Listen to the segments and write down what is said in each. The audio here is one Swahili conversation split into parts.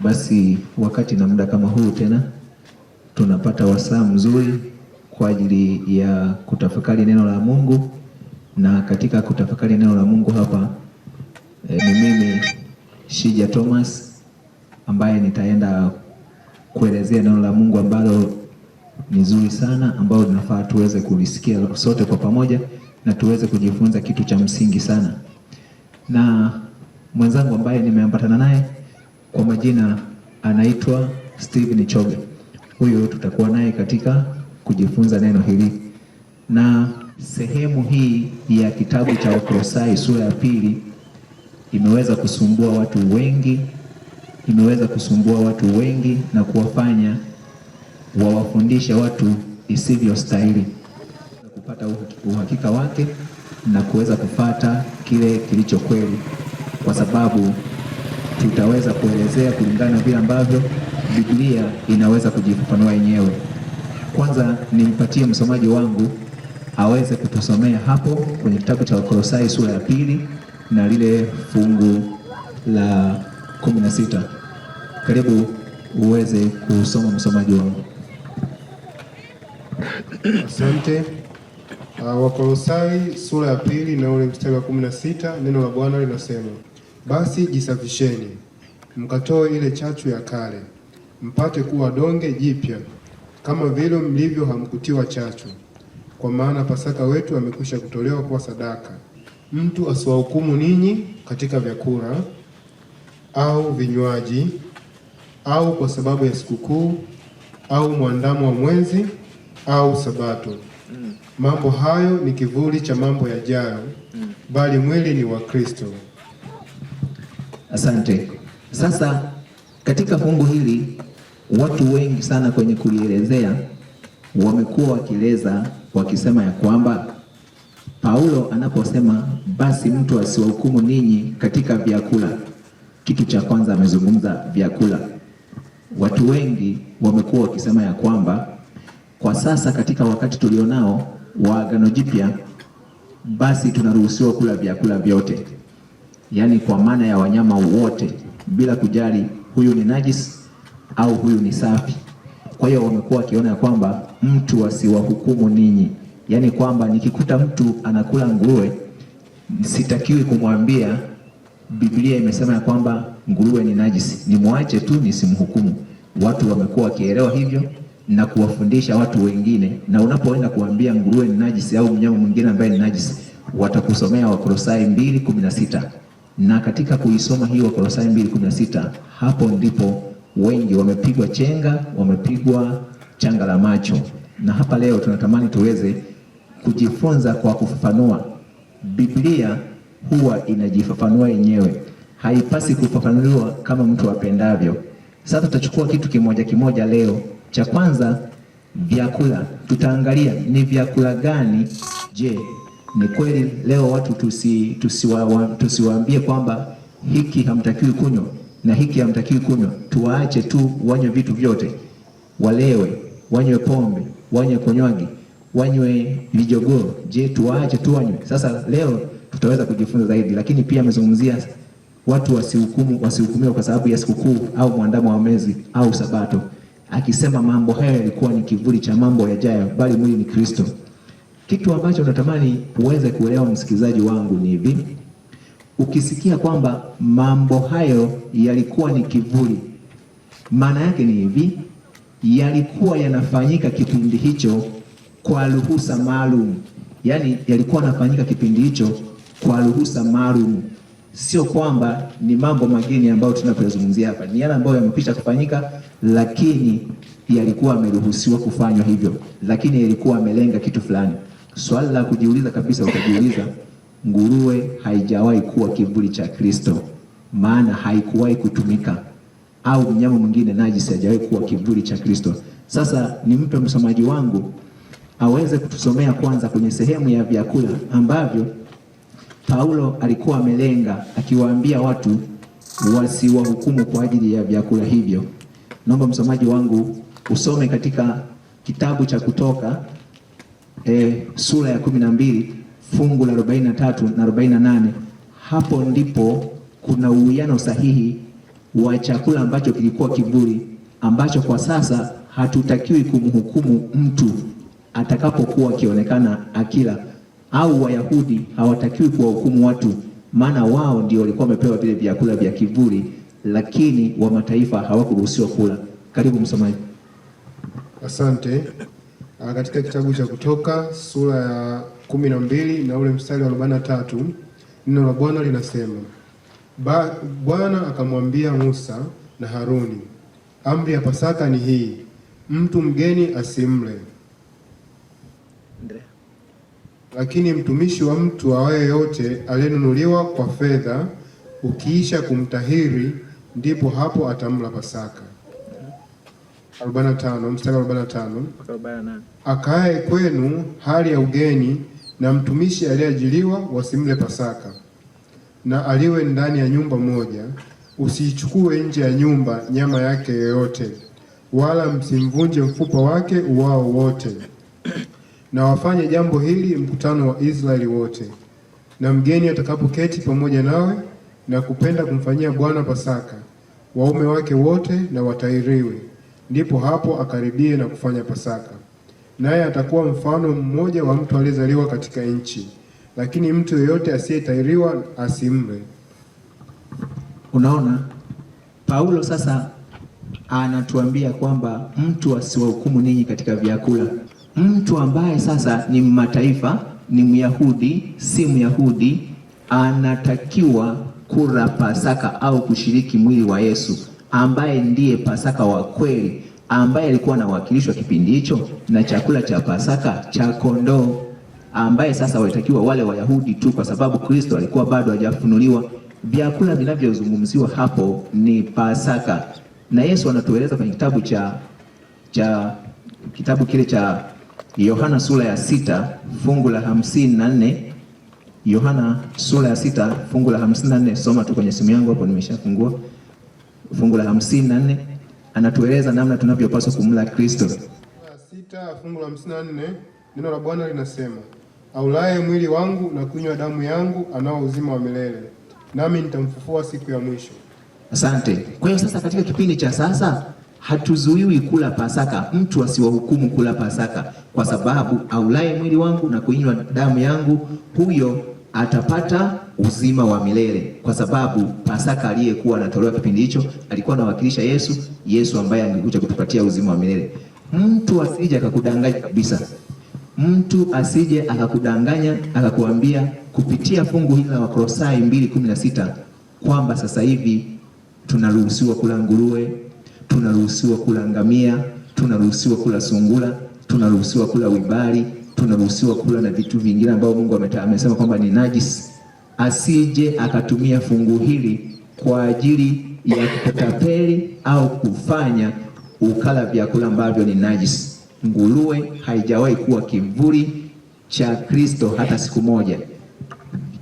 Basi wakati na muda kama huu tena tunapata wasaa mzuri kwa ajili ya kutafakari neno la Mungu, na katika kutafakari neno la Mungu hapa ni mimi Shija Thomas ambaye nitaenda kuelezea neno la Mungu ambalo ni zuri sana, ambalo tunafaa tuweze kulisikia sote kwa pamoja na tuweze kujifunza kitu cha msingi sana. Na mwenzangu ambaye nimeambatana naye kwa majina anaitwa Steven Choge. Huyo tutakuwa naye katika kujifunza neno hili. Na sehemu hii ya kitabu cha Wakolosai sura ya 2 imeweza kusumbua watu wengi, na kuwafanya wawafundishe watu isivyo stahili, kupata uhakika wake na kuweza kupata kile kilicho kweli, kwa sababu tutaweza kuelezea kulingana vile ambavyo Biblia inaweza kujifafanua yenyewe. Kwanza nimpatie msomaji wangu aweze kutusomea hapo kwenye kitabu cha Wakolosai sura ya 2 na lile fungu la 16. Karibu uweze kusoma msomaji wangu. Asante. Wakolosai sura ya 2 na ule mstari wa 16, neno la Bwana linasema: basi jisafisheni, mkatoe ile chachu ya kale, mpate kuwa donge jipya, kama vile mlivyo hamkutiwa chachu. Kwa maana Pasaka wetu amekwisha kutolewa kwa sadaka. Mtu asiwahukumu ninyi katika vyakula au vinywaji, au kwa sababu ya sikukuu au mwandamo wa mwezi au Sabato. Mambo hayo ni kivuli cha mambo yajayo, bali mwili ni wa Kristo. Asante. Sasa katika fungu hili watu wengi sana kwenye kulielezea wamekuwa wakieleza wakisema ya kwamba Paulo anaposema basi mtu asiwahukumu ninyi katika vyakula, kitu cha kwanza amezungumza vyakula. Watu wengi wamekuwa wakisema ya kwamba kwa sasa katika wakati tulionao wa Agano Jipya, basi tunaruhusiwa kula vyakula vyote, yaani kwa maana ya wanyama wote, bila kujali huyu ni najisi au huyu ni safi. Kwa hiyo wamekuwa wakiona ya kwamba mtu asiwahukumu ninyi, yaani kwamba nikikuta mtu anakula nguruwe sitakiwi kumwambia Biblia imesema ya kwamba nguruwe ni najisi, nimwache tu nisimhukumu. Watu wamekuwa wakielewa hivyo na kuwafundisha watu wengine, na unapoenda kuambia nguruwe ni najisi au mnyama mwingine ambaye ni najisi, watakusomea Wakolosai 2:16. Na katika kuisoma hii Wakolosai 2:16, hapo ndipo wengi wamepigwa chenga, wamepigwa changa la macho. Na hapa leo tunatamani tuweze kujifunza kwa kufafanua. Biblia huwa inajifafanua yenyewe, haipasi kufafanuliwa kama mtu apendavyo. Sasa tutachukua kitu kimoja kimoja leo. Cha kwanza, vyakula. Tutaangalia ni vyakula gani. Je, ni kweli leo watu tusiwaambie kwamba hiki hamtakiwi kunywa na hiki hamtakiwi kunywa, tuwaache tu wanywe vitu vyote, walewe, wanywe pombe, wanywe konywaji, wanywe vijogoo? Je, tuwaache tu wanywe? Sasa leo tutaweza kujifunza zaidi, lakini pia amezungumzia watu wasihukumiwe kwa sababu ya sikukuu au mwandamo wa mwezi au Sabato, akisema mambo hayo yalikuwa ni kivuli cha mambo yajayo, bali mwili ni Kristo. Kitu ambacho natamani uweze kuelewa msikilizaji wangu ni hivi: ukisikia kwamba mambo hayo yalikuwa ni kivuli, maana yake ni hivi: yalikuwa yanafanyika kipindi hicho kwa ruhusa maalum. Yaani yalikuwa yanafanyika kipindi hicho kwa ruhusa maalum, sio kwamba ni mambo mageni ambayo tunapozungumzia hapa. Ni yale ambayo yamekwisha kufanyika, lakini yalikuwa yameruhusiwa kufanywa hivyo, lakini yalikuwa yamelenga kitu fulani. Swali la kujiuliza kabisa, utajiuliza, nguruwe haijawahi kuwa kivuli cha Kristo, maana haikuwahi kutumika, au mnyama mwingine najisi hajawahi kuwa kivuli cha Kristo. Sasa nimpe msomaji wangu aweze kutusomea kwanza kwenye sehemu ya vyakula ambavyo Paulo alikuwa amelenga, akiwaambia watu wasiwahukumu kwa ajili ya vyakula hivyo. Naomba msomaji wangu usome katika kitabu cha Kutoka sura ya 12 fungu la 43 na 48. Hapo ndipo kuna uwiano sahihi wa chakula ambacho kilikuwa kivuli, ambacho kwa sasa hatutakiwi kumhukumu mtu atakapokuwa akionekana akila, au Wayahudi hawatakiwi kuwahukumu watu, maana wao ndio walikuwa wamepewa vile vyakula vya kivuli, lakini wa mataifa hawakuruhusiwa kula. Karibu msomaji. Asante. Katika kitabu cha Kutoka sura ya 12 na ule mstari wa 43, neno la Bwana linasema, Bwana akamwambia Musa na Haruni, amri ya Pasaka ni hii, mtu mgeni asimle. Lakini mtumishi wa mtu awaye yote aliyenunuliwa kwa fedha, ukiisha kumtahiri, ndipo hapo atamla Pasaka. 45, mstari 45. Akae kwenu hali ya ugeni na mtumishi aliyeajiliwa wasimle Pasaka, na aliwe ndani ya nyumba moja. Usiichukue nje ya nyumba nyama yake yoyote, wala msimvunje mfupa wake uwao wote. Na wafanye jambo hili mkutano wa Israeli wote. Na mgeni atakapoketi pamoja nawe na kupenda kumfanyia Bwana Pasaka, waume wake wote na watahiriwe, ndipo hapo akaribie na kufanya Pasaka. Naye atakuwa mfano mmoja wa mtu aliyezaliwa katika nchi, lakini mtu yeyote asiyetahiriwa asimle. Unaona, Paulo sasa anatuambia kwamba mtu asiwahukumu ninyi katika vyakula. Mtu ambaye sasa ni mataifa, ni Myahudi, si Myahudi, anatakiwa kula Pasaka au kushiriki mwili wa Yesu, ambaye ndiye Pasaka wa kweli, ambaye alikuwa anawakilishwa kipindi hicho na chakula cha Pasaka cha kondoo, ambaye sasa walitakiwa wale Wayahudi tu, kwa sababu Kristo alikuwa bado hajafunuliwa. Vyakula vinavyozungumziwa hapo ni Pasaka, na Yesu anatueleza kwenye kitabu kile cha Yohana sura ya 6 fungu la 54. Yohana sura ya 6 fungu la 54. Soma tu kwenye simu yangu hapo, nimeshafungua fungu la 54. Anatueleza namna tunavyopaswa kumla Kristo. 6 fungu la 54, neno la Bwana linasema, aulaye mwili wangu na kunywa damu yangu anao uzima wa milele, nami nitamfufua siku ya mwisho. Asante. Kwa hiyo sasa katika kipindi cha sasa hatuzuiwi kula Pasaka. Mtu asiwahukumu kula Pasaka, kwa sababu aulaye mwili wangu na kunywa damu yangu, huyo atapata uzima wa milele, kwa sababu Pasaka aliyekuwa anatolewa kipindi hicho alikuwa anawakilisha Yesu ambaye angekuja kutupatia uzima wa milele. Mtu asije akakudanganya kabisa. Mtu asije akakudanganya akakuambia kupitia fungu hili la Wakolosai 2:16 kwamba sasa hivi tunaruhusiwa kula nguruwe, tunaruhusiwa kula ngamia, tunaruhusiwa kula sungura, tunaruhusiwa kula wibari, tunaruhusiwa kula na vitu vingine ambavyo Mungu amesema kwamba ni najisi. Asije akatumia fungu hili kwa ajili ya kutapeli au kufanya ukala vyakula ambavyo ni najisi. Nguruwe haijawahi kuwa kivuli cha Kristo hata siku moja.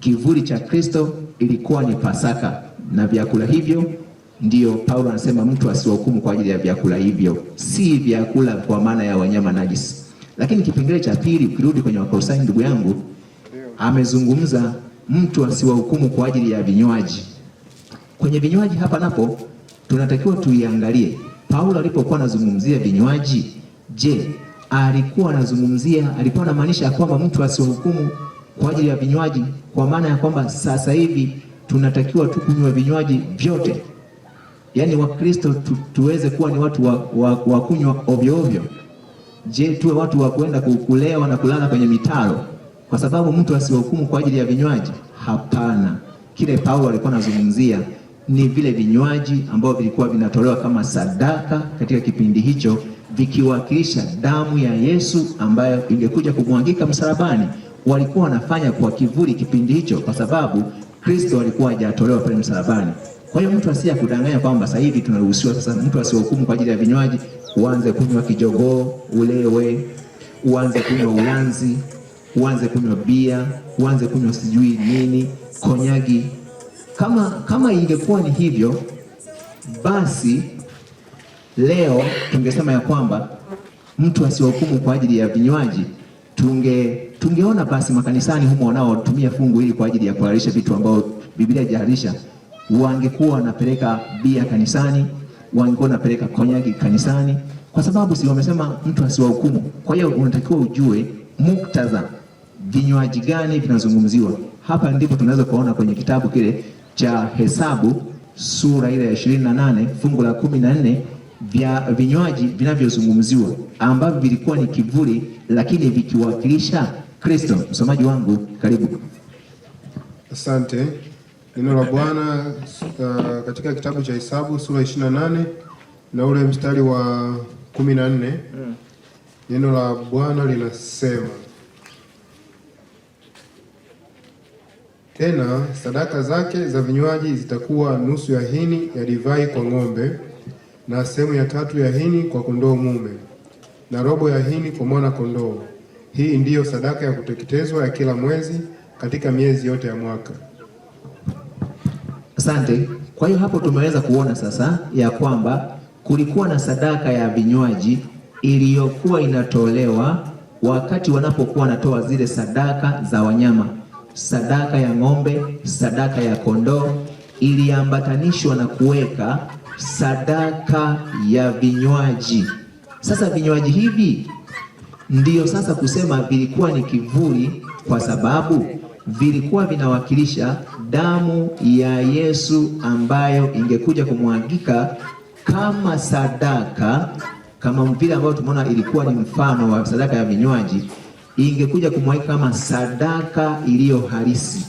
Kivuli cha Kristo ilikuwa ni Pasaka, na vyakula hivyo ndio Paulo anasema mtu asiwahukumu kwa ajili ya vyakula hivyo, si vyakula kwa maana ya wanyama najisi. Lakini kipengele cha pili, ukirudi kwenye Wakolosai, ndugu yangu, amezungumza mtu asiwahukumu kwa ajili ya vinywaji. Kwenye vinywaji hapa napo tunatakiwa tuiangalie Paulo alipokuwa anazungumzia vinywaji. Je, alikuwa anamaanisha kwamba mtu asiwahukumu kwa ajili ya vinywaji kwa maana ya kwamba sasa hivi tunatakiwa tukunywe vinywaji vyote, yaani Wakristo tuweze kuwa ni watu wa kunywa ovyo ovyo? Je, tuwe watu wa kwenda kulewa na kulala kwenye mitaro kwa sababu mtu asiwahukumu kwa ajili ya vinywaji? Hapana. Kile Paulo alikuwa anazungumzia ni vile vinywaji ambavyo vilikuwa vinatolewa kama sadaka katika kipindi hicho, vikiwakilisha damu ya Yesu ambayo ingekuja kumwagika msalabani. Walikuwa wanafanya kwa kivuli kipindi hicho, kwa sababu Kristo alikuwa hajatolewa pale msalabani. Kwa hiyo mtu asije kudanganya kwamba sasa hivi tunaruhusiwa sasa, mtu asiwahukumu kwa ajili ya vinywaji, uanze kunywa kijogoo, ulewe, uanze kunywa ulanzi, uanze kunywa bia, uanze kunywa sijui nini, konyagi. Kama ingekuwa ni hivyo, basi leo tungesema ya kwamba mtu asiwahukumu kwa ajili ya vinywaji. Tungeona basi makanisani humo wanaotumia fungu hili kwa ajili ya kuhalalisha vitu ambao Biblia haijahalalisha, wangekuwa wanapeleka bia kanisani, wangekuwa wanapeleka konyagi kanisani, kwa sababu si wamesema mtu asiwahukumu. Kwa hiyo unatakiwa ujue muktadha, vinywaji gani vinazungumziwa. Hapa ndipo tunaweza kuona kwenye kitabu kile cha Hesabu sura ile ya 28 fungu la 14 vya vinywaji vinavyozungumziwa ambavyo vilikuwa ni kivuli lakini vikiwakilisha Kristo. Msomaji wangu karibu. Asante. Neno la Bwana katika kitabu cha Hesabu sura 28 na ule mstari wa 14. Neno la Bwana linasema, tena sadaka zake za vinywaji zitakuwa nusu ya hini ya divai kwa ng'ombe, na sehemu ya 3 ya hini kwa kondoo mume, na robo ya hini kwa mwana kondoo. Hii ndiyo sadaka ya kuteketezwa ya kila mwezi katika miezi yote ya mwaka. Asante. Kwa hiyo hapo tumeweza kuona sasa ya kwamba kulikuwa na sadaka ya vinywaji iliyokuwa inatolewa wakati wanapokuwa wanatoa zile sadaka za wanyama. Sadaka ya ng'ombe, sadaka ya kondoo iliambatanishwa na kuweka sadaka ya vinywaji. Sasa vinywaji hivi ndiyo sasa kusema vilikuwa ni kivuli, kwa sababu vilikuwa vinawakilisha damu ya Yesu ambayo ingekuja kumwagika kama sadaka, kama vile ambayo tumeona ilikuwa ni mfano wa sadaka ya vinywaji, ingekuja kumwagika kama sadaka iliyo halisi,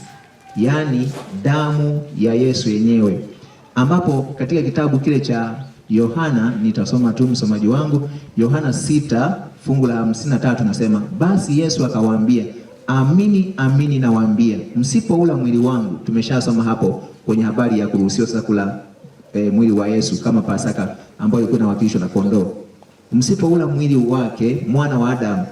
yaani damu ya Yesu yenyewe, ambapo katika kitabu kile cha Yohana, nitasoma tu msomaji wangu, Yohana 6 fungu la 53 nasema, basi Yesu akawaambia, amini amini nawaambia, msipoula mwili wangu. Tumeshasoma hapo kwenye habari ya kuruhusiwa sasa kula mwili wa Yesu kama Pasaka ambayo ilikuwa inawakilishwa na kondoo. Msipoula mwili wake mwana wa Adamu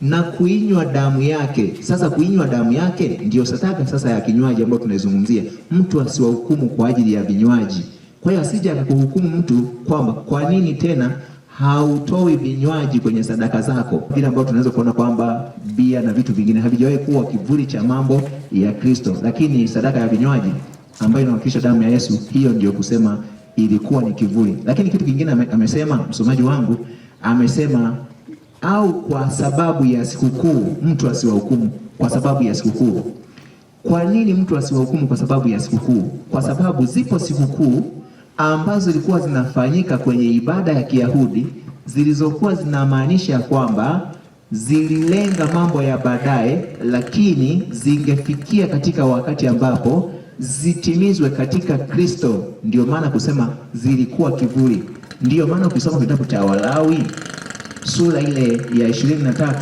na kuinywa damu yake. Sasa kuinywa damu yake ndiyo sadaka sasa ya kinywaji ambayo tunaizungumzia. Mtu asiwahukumu kwa ajili ya vinywaji. Kwa hiyo asije akakuhukumu mtu kwamba kwa nini tena hautoi vinywaji kwenye sadaka zako, vile ambavyo tunaweza kuona kwamba bia na vitu vingine havijawahi kuwa kivuli cha mambo ya Kristo, lakini sadaka ya vinywaji ambayo inawakilisha damu ya Yesu, hiyo ndio kusema ilikuwa ni kivuli. Lakini kitu kingine amesema msomaji wangu, amesema au kwa sababu ya sikukuu mtu asiwahukumu kwa sababu ya sikukuu. Kwa nini mtu asiwahukumu kwa sababu ya sikukuu? Kwa sababu zipo sikukuu ambazo zilikuwa zinafanyika kwenye ibada ya Kiyahudi zilizokuwa zinamaanisha kwamba zililenga mambo ya baadaye, lakini zingefikia katika wakati ambapo zitimizwe katika Kristo. Ndio maana kusema zilikuwa kivuli. Ndio maana ukisoma kitabu cha Walawi sura ile ya 23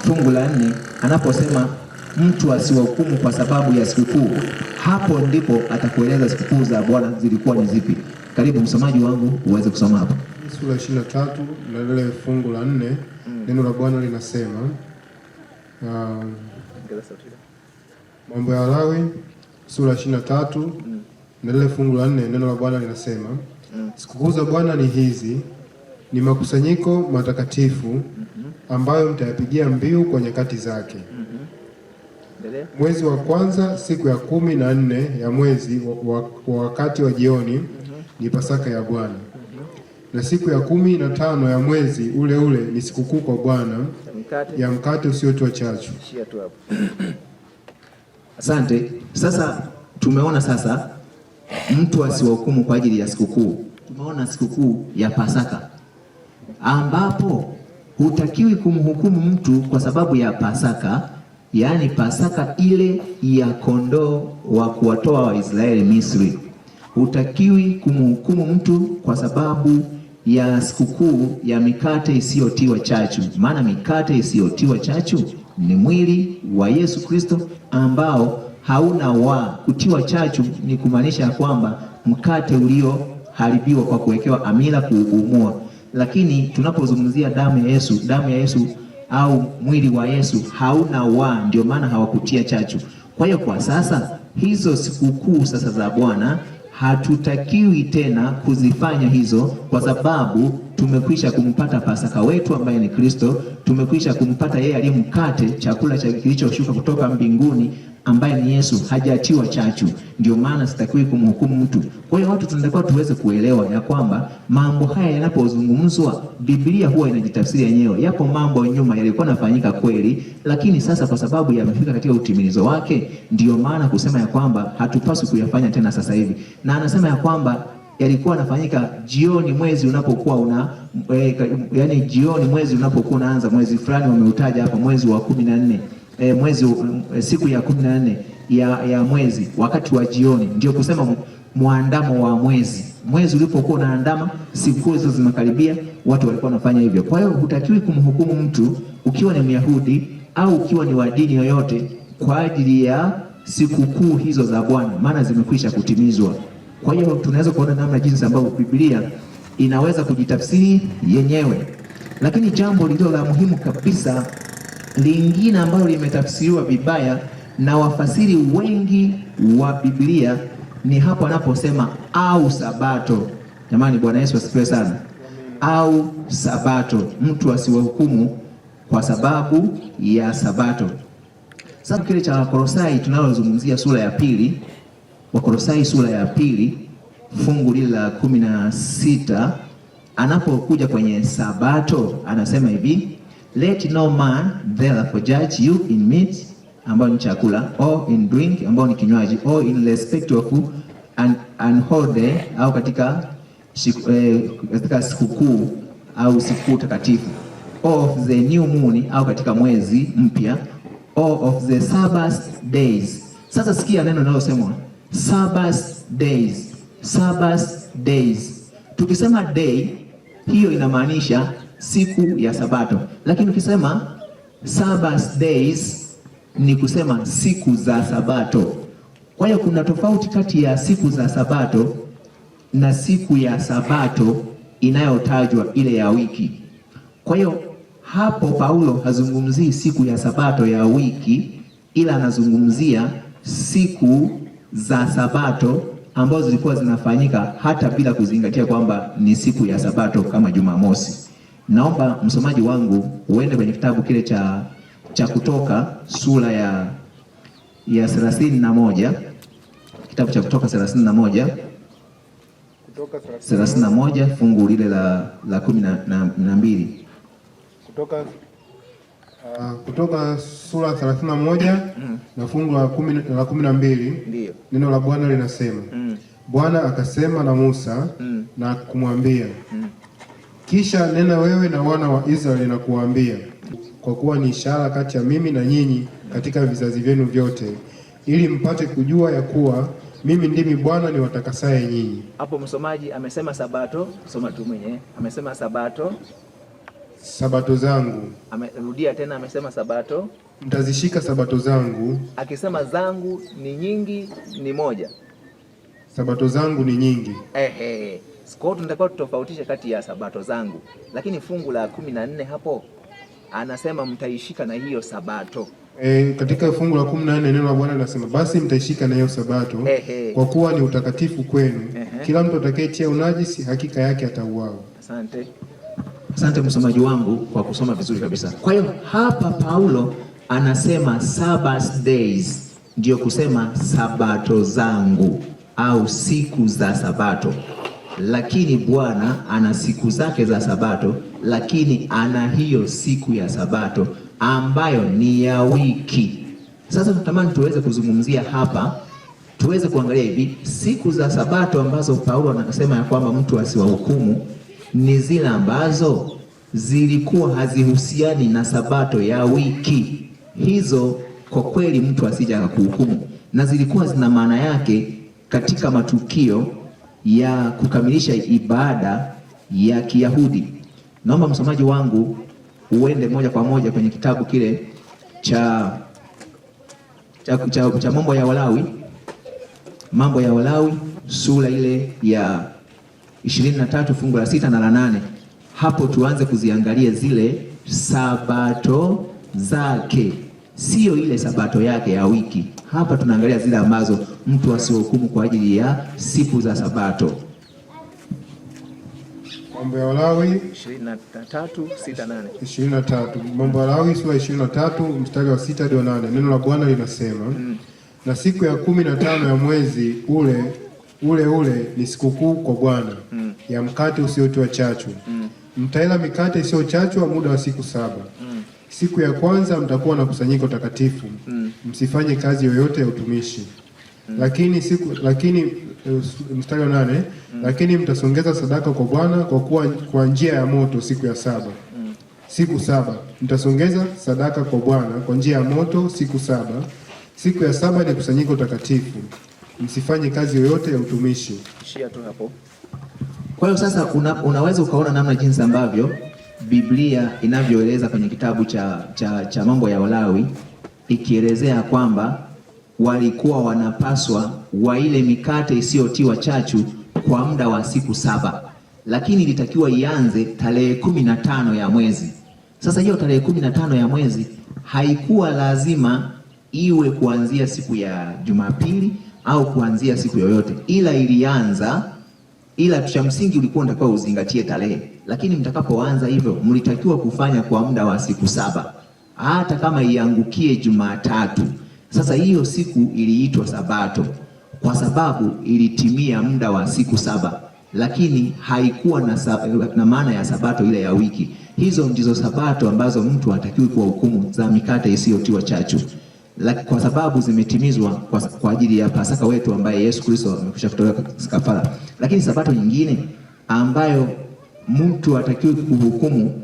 fungu la 4 anaposema mtu asiwahukumu kwa sababu ya sikukuu, hapo ndipo atakueleza sikukuu za Bwana zilikuwa ni zipi. Karibu msomaji wangu uweze kusoma hapo. Sura 23 na ile fungu la 4, neno la Bwana linasema Mambo ya Walawi sura 23 na ile fungu la 4, neno la Bwana linasema sikukuu za Bwana ni hizi, ni makusanyiko matakatifu ambayo mtayapigia mbiu kwa nyakati zake. Mwezi wa kwanza siku ya 14 ya mwezi wa wakati wa jioni ni Pasaka ya Bwana, na siku ya 15 ya mwezi ule ule ni sikukuu kwa Bwana ya mkate usiotiwa chachu. Asante. Sasa tumeona sasa mtu asiwahukumu kwa ajili ya sikukuu. Tumeona sikukuu ya Pasaka ambapo hutakiwi kumhukumu mtu kwa sababu ya Pasaka, yaani Pasaka ile ya kondoo wa kuwatoa Waisraeli Misri. Hutakiwi kumhukumu mtu kwa sababu ya sikukuu ya mikate isiyotiwa chachu, maana mikate isiyotiwa chachu ni mwili wa Yesu Kristo ambao hauna wa kutiwa chachu. Ni kumaanisha kwamba mkate ulioharibiwa kwa kuwekewa amila kuumua. Lakini tunapozungumzia damu ya Yesu au mwili wa Yesu hauna wa, ndio maana hawakutia chachu. Kwa hiyo kwa sasa hizo sikukuu sasa za Bwana hatutakiwi tena kuzifanya hizo, kwa sababu tumekwisha kumpata Pasaka wetu ambaye ni Kristo. Tumekwisha kumpata yeye aliye mkate, chakula cha kilichoshuka kutoka mbinguni ambaye ni Yesu hajatiwa chachu, ndio maana sitakiwi kumhukumu mtu. Kwa hiyo watu tunatakiwa tuweze kuelewa ya kwamba mambo haya yanapozungumzwa, Biblia huwa inajitafsiri yenyewe. Yapo mambo nyuma yalikuwa yanafanyika kweli, lakini sasa kwa sababu yamefika katika utimilizo wake, ndio maana kusema ya kwamba hatupaswi kuyafanya tena sasa hivi. Na anasema ya kwamba yalikuwa yanafanyika jioni mwezi unapokuwa yani jioni mwezi unapokuwa unaanza, mwezi fulani wameutaja hapa, mwezi wa 14, siku ya 14 ya mwezi, wakati wa jioni, ndio kusema muandamo wa mwezi ulipokuwa unaandama, siku hizo zimekaribia, watu walikuwa wanafanya hivyo. Kwa hiyo hutakiwi kumhukumu mtu ukiwa ni Myahudi au ukiwa ni wa dini yoyote kwa ajili ya sikukuu hizo za Bwana, maana zimekwisha kutimizwa. Kwa hiyo tunaweza kuona namna jinsi ambavyo Biblia inaweza kujitafsiri yenyewe. Lakini jambo lililo la muhimu kabisa lingine ambalo limetafsiriwa vibaya na wafasiri wengi wa Biblia ni hapo anaposema au Sabato. Jamani, Bwana Yesu asifiwe sana. Au Sabato, mtu asiwahukumu kwa sababu ya Sabato. Sasa kile cha Wakolosai tunalozungumzia sura ya 2, Wakolosai sura ya 2 fungu lile la 16, anapokuja kwenye Sabato anasema hivi: let no man therefore judge you in meat, ambayo ni chakula, or in drink, ambayo ni kinywaji, or in respect of an holiday, au katika sikukuu au siku takatifu, or of the new moon, au katika mwezi mpya, or of the Sabbath days. Sasa sikia neno linalosemwa Sabbath days. Sabbath days. Tukisema day, hiyo inamaanisha siku ya Sabato, lakini ukisema Sabbath days ni kusema siku za Sabato. Kwa hiyo kuna tofauti kati ya siku za Sabato na siku ya Sabato inayotajwa ile ya wiki. Kwa hiyo hapo Paulo hazungumzii siku ya Sabato ya wiki, ila anazungumzia siku za Sabato ambazo zilikuwa zinafanyika hata bila kuzingatia kwamba ni siku ya Sabato kama Jumamosi. Naomba msomaji wangu uende kwenye kitabu kile cha Kutoka sura ya 31, kitabu cha Kutoka 31, Kutoka 31 fungu lile la 12. Kutoka sura 31 na fungu la 12. Ndio. Neno la Bwana linasema, Bwana akasema na Musa na kumwambia, kisha nena wewe na wana wa Israeli na kuambia, kwa kuwa ni ishara kati ya mimi na nyinyi katika vizazi vyenu vyote, ili mpate kujua ya kuwa mimi ndimi Bwana niwatakasaye nyinyi. Hapo msomaji amesema Sabato, soma tu mwenyewe. Amesema Sabato, Sabato zangu. Amerudia tena, amesema Sabato, mtazishika Sabato zangu. Akisema zangu ni nyingi, ni moja. Sabato zangu ni nyingi. Kwa hiyo tunatakiwa tutofautishe kati ya Sabato zangu, lakini fungu la 14 hapo anasema mtaishika na hiyo Sabato. Katika fungu la 14 neno la Bwana linasema, basi mtaishika na hiyo Sabato, kwa kuwa ni utakatifu kwenu. Kila mtu atakayetia unajisi hakika yake atauawa. Asante msomaji wangu kwa kusoma vizuri kabisa. Kwa hiyo hapa Paulo anasema Sabbath days, ndio kusema Sabato zangu au siku za Sabato. Lakini Bwana ana siku zake za Sabato, lakini ana hiyo siku ya Sabato ambayo ni ya wiki. Sasa tutamani tuweze kuzungumzia hapa, tuweze kuangalia hivi siku za Sabato ambazo Paulo anasema ya kwamba mtu asiwahukumu ni zile ambazo zilikuwa hazihusiani na Sabato ya wiki. Hizo kwa kweli mtu asije akakuhukumu, na zilikuwa zina maana yake katika matukio ya kukamilisha ibada ya Kiyahudi. Naomba msomaji wangu uende moja kwa moja kwenye kitabu kile cha Mambo ya Walawi sura ile ya 23 fungu la 6 na la 8. Hapo tuanze kuziangalia zile Sabato zake, sio ile Sabato yake ya wiki. Hapa tunaangalia zile ambazo mtu asihukumu kwa ajili ya siku za Sabato. Mambo ya Walawi 23:6-8. 23. Mambo ya Walawi sura 23 mstari wa 6 hadi 8. Neno la Bwana linasema, Na siku ya 15 ya mwezi ule ni sikukuu kwa Bwana ya mkate usiotiwa chachu. Mtaila mikate isiyochachwa muda wa siku 7. Siku ya kwanza mtakuwa na kusanyiko takatifu. Msifanye kazi yoyote ya utumishi. Lakini mstari wa 8, lakini mtasongeza sadaka kwa Bwana kwa njia ya moto siku ya 7. Siku 7 mtasongeza sadaka kwa Bwana kwa njia ya moto siku 7. Siku ya 7 ni kusanyiko takatifu. Msifanye kazi yoyote ya utumishi. Shia tu hapo. Kwa hiyo sasa unaweza ukaona namna jinsi ambavyo Biblia inavyoeleza kwenye kitabu cha mambo ya Walawi, ikielezea kwamba walikuwa wanapaswa waile mikate isiyotiwa chachu kwa muda wa siku 7, lakini ilitakiwa ianze tarehe 15 ya mwezi. Sasa hiyo tarehe 15 ya mwezi haikuwa lazima iwe kuanzia siku ya Jumapili au kuanzia siku yoyote, ila ilianza, ila cha msingi ulikuwa unatakiwa uzingatie tarehe. Lakini mtakapoanza hivyo, mlitakiwa kufanya kwa muda wa siku 7, hata kama iangukie Jumatatu. Sasa hiyo siku iliitwa Sabato kwa sababu ilitimia muda wa siku 7, lakini haikuwa na maana ya Sabato ile ya wiki. Hizo ndizo Sabato ambazo mtu hatakiwi kuwa hukumu za mikate isiyotiwa chachu, kwa sababu zimetimizwa kwa ajili ya Pasaka wetu ambaye Yesu Kristo amekwisha kutoa kafara. Lakini Sabato nyingine ambayo mtu hatakiwi kuhukumu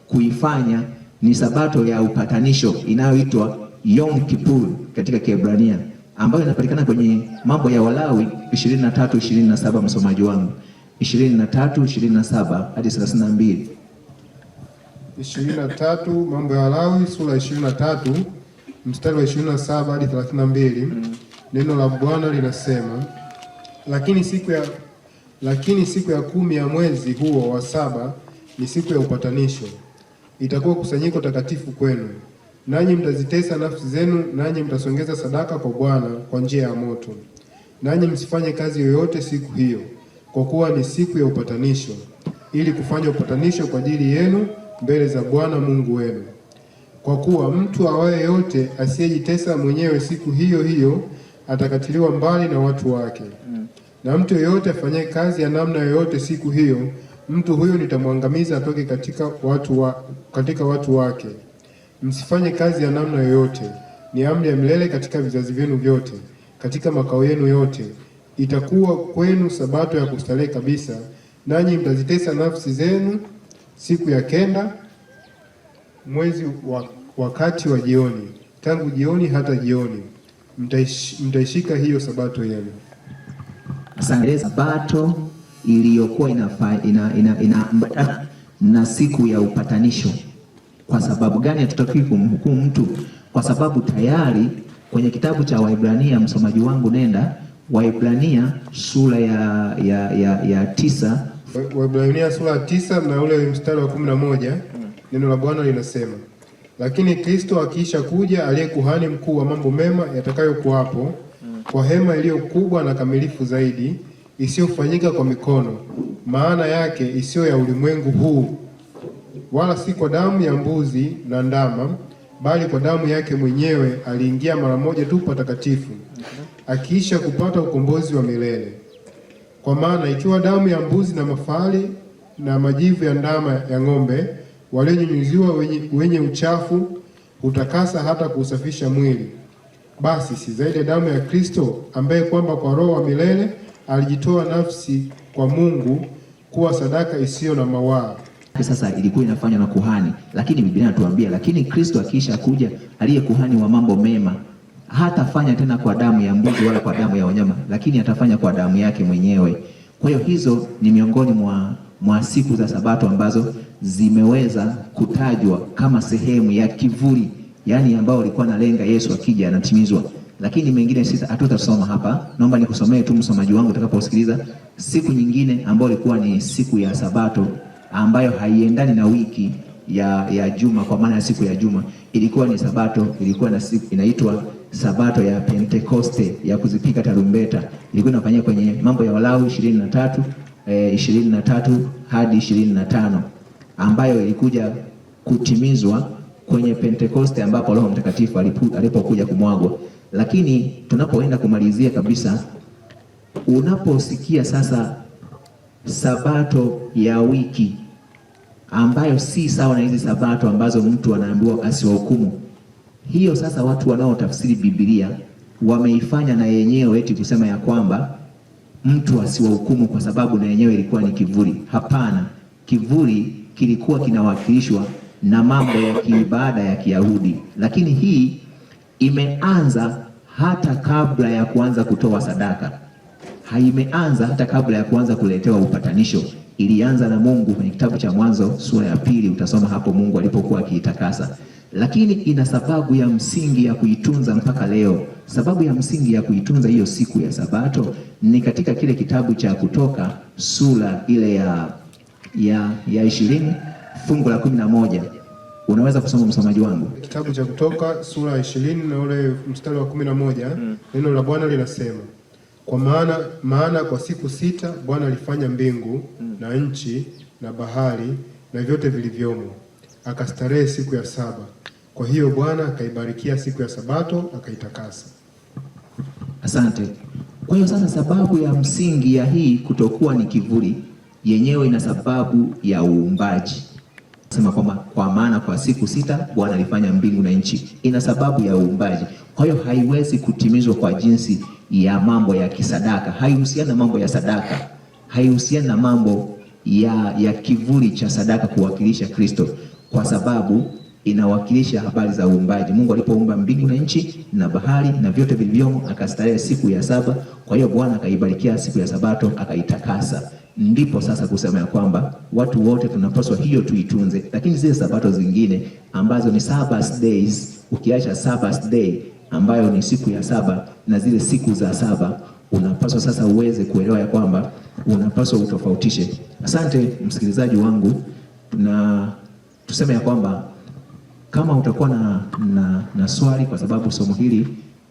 kuifanya ni Sabato ya upatanisho inayoitwa Yom Kippur katika Kiebrania, ambayo inapatikana kwenye mambo ya Walawi 23:27. Msomaji wangu 23:27 hadi 32. 23 mambo ya Walawi sura 23 mstari wa 27 hadi 32. Neno la Bwana linasema, lakini siku ya 10 ya mwezi huo wa 7 ni siku ya upatanisho, itakuwa kusanyiko takatifu kwenu. Nanyi mtazitesa nafsi zenu, nanyi mtasongeza sadaka kwa Bwana kwa njia ya moto. Nanyi msifanye kazi yoyote siku hiyo, kwa kuwa ni siku ya upatanisho, ili kufanya upatanisho kwa ajili yenu mbele za Bwana Mungu wenu. Kwa kuwa mtu awaye yote asiyejitesa mwenyewe siku hiyo hiyo atakatiliwa mbali na watu wake. Na mtu yeyote afanyaye kazi ya namna yoyote siku hiyo, mtu huyo nitamwangamiza atoke katika watu wake. Msifanye kazi ya namna yoyote, ni amri ya milele katika vizazi vyenu vyote, katika makao yenu yote. Itakuwa kwenu Sabato ya kustarehe kabisa, nanyi mtazitesa nafsi zenu siku ya 9 mwezi wakati wa jioni, tangu jioni hata jioni mtaishika hiyo Sabato yenu. Asante. Sabato iliyokuwa inaambatana na siku ya upatanisho. Kwa sababu gani hatutakiwi kumhukumu mtu? Kwa sababu tayari kwenye kitabu cha Waibrania, msomaji wangu nenda Waibrania sura ya 9. Waibrania sura ya 9 na ule mstari wa 11. Neno la Bwana linasema, lakini Kristo akiisha kuja, aliye kuhani mkuu wa mambo mema yatakayokuwapo, kwa hema iliyo kubwa na kamilifu zaidi, isiyofanyika kwa mikono, maana yake isiyo ya ulimwengu huu, wala si kwa damu ya mbuzi na ndama, bali kwa damu yake mwenyewe aliingia mara moja tu patakatifu, akiisha kupata ukombozi wa milele. Kwa maana ikiwa damu ya mbuzi na mafahali na majivu ya ndama ya ng'ombe walionyunyuziwa wenye uchafu hutakasa hata kuusafisha mwili, basi si zaidi ya damu ya Kristo, ambaye kwamba kwa Roho wa milele alijitoa nafsi kwa Mungu kuwa sadaka isiyo na mawaa. Sasa ilikuwa inafanywa na kuhani, lakini Biblia inatuambia lakini Kristo akiisha kuja, aliye kuhani wa mambo mema, hatafanya tena kwa damu ya mbuzi wala kwa damu ya wanyama, lakini atafanya kwa damu yake mwenyewe. Kwa hiyo hizo ni miongoni mwa siku za Sabato ambazo zimeweza kutajwa kama sehemu ya kivuli, yani ambao alikuwa analenga Yesu akija anatimizwa. Lakini mengine sisi hatutasoma hapa. Naomba nikusomee tu msomaji wangu utakaposikiliza siku nyingine ambayo ilikuwa ni siku ya Sabato ambayo haiendani na wiki ya juma, kwa maana ya siku ya juma. Ilikuwa ni Sabato, ilikuwa na siku inaitwa Sabato ya Pentekoste ya kuzipika tarumbeta. Ilikuwa inafanyika kwenye mambo ya Walawi 23 hadi 25, ambayo ilikuja kutimizwa kwenye Pentekoste ambapo Roho Mtakatifu alipokuja kumwagwa. Lakini tunapoenda kumalizia kabisa, unaposikia sasa sabato ya wiki ambayo si sawa na hizi sabato ambazo mtu anaambiwa asiwahukumu, hiyo sasa watu wanaotafsiri Biblia wameifanya na yenyewe eti kusema ya kwamba mtu asiwahukumu kwa sababu na yenyewe ilikuwa ni kivuli. Hapana, kivuli kilikuwa kinawakilishwa na mambo ya kiibada ya Kiyahudi, lakini hii imeanza hata kabla ya kuanza kutoa sadaka. Haimeanza hata kabla ya kuanza kuletewa upatanisho. Ilianza na Mungu kwenye kitabu cha Mwanzo sura ya 2, utasoma hapo Mungu alipokuwa akiitakasa. Lakini ina sababu ya msingi ya kuitunza mpaka leo. Sababu ya msingi ya kuitunza hiyo siku ya Sabato ni katika kile kitabu cha Kutoka sura ile ya 20 fungu la 11. Unaweza kusoma msomaji wangu? Kitabu cha Kutoka sura ya 20 na ule mstari wa 11. Neno la Bwana linasema, kwa maana kwa siku 6 Bwana alifanya mbingu na nchi na bahari na vyote vilivyomo, akastarehe siku ya 7. Kwa hiyo Bwana akaibarikia siku ya Sabato akaitakasa. Asante. Kwa hiyo sasa sababu ya msingi ya hii kutokuwa ni kivuli yenyewe ina sababu ya uumbaji. Sema kwamba kwa maana kwa siku 6 Bwana alifanya mbingu na nchi, ina sababu ya uumbaji. Kwa hiyo haiwezi kutimizwa kwa jinsi ya mambo ya kisadaka. Haihusiani na mambo ya sadaka, haihusiani na mambo ya kivuli cha sadaka kuwakilisha Kristo, kwa sababu inawakilisha habari za uumbaji. Mungu alipoumba mbingu na nchi na bahari na vyote vilivyomo, akastarehe siku ya 7. Kwa hiyo Bwana akaibarikia siku ya Sabato akaitakasa. Ndipo sasa kusema ya kwamba watu wote tunapaswa hiyo tuitunze. Lakini zile sabato zingine ambazo ni Sabbath days, ukiacha Sabbath day ambayo ni siku ya 7 na zile siku za 7, unapaswa sasa uweze kuelewa ya kwamba unapaswa utofautishe. Asante msikilizaji wangu, na tuseme ya kwamba kama utakuwa na swali, kwa sababu somo hili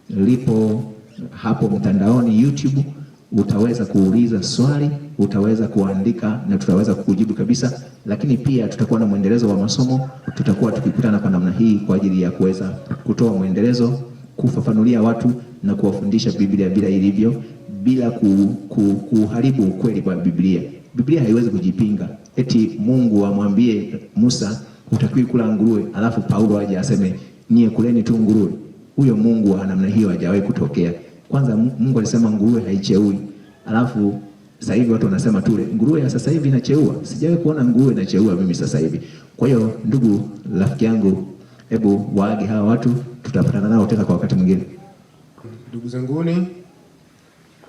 lipo hapo mtandaoni YouTube, utaweza kuuliza swali, utaweza kuandika na tutaweza kukujibu kabisa. Lakini pia tutakuwa na mwendelezo wa masomo, tutakuwa tukikutana kwa namna hii kwa ajili ya kuweza kutoa mwendelezo, kufafanulia watu na kuwafundisha Biblia bila ilivyo, bila kuharibu ukweli wa Biblia. Biblia haiwezi kujipinga. Eti Mungu amwambie Musa hutakiwi kula nguruwe, alafu Paulo aje aseme nie kuleni tu nguruwe. Huyo Mungu wa namna hiyo hajawahi kutokea. Kwanza Mungu alisema nguruwe haicheui, alafu sasa hivi watu wanasema tule nguruwe ya sasa hivi inacheua. Sijawahi kuona nguruwe inacheua mimi sasa hivi. Kwa hiyo ndugu rafiki yangu, hebu waage hawa watu, tutapatana nao tena kwa wakati mwingine. Ndugu zanguni,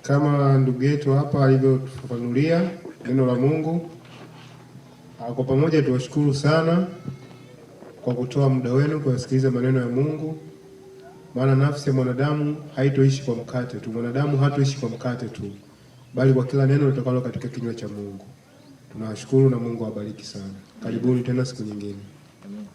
kama ndugu yetu hapa alivyotufafanulia neno la Mungu, kwa pamoja tuwashukuru sana kwa kutoa muda wenu kusikiliza maneno ya Mungu. Maana nafsi ya mwanadamu haitoishi kwa mkate tu, mwanadamu hatoishi kwa mkate tu, bali kwa kila neno litakalo katika kinywa cha Mungu. Tunawashukuru na Mungu awabariki sana. Karibuni tena siku nyingine. Amen.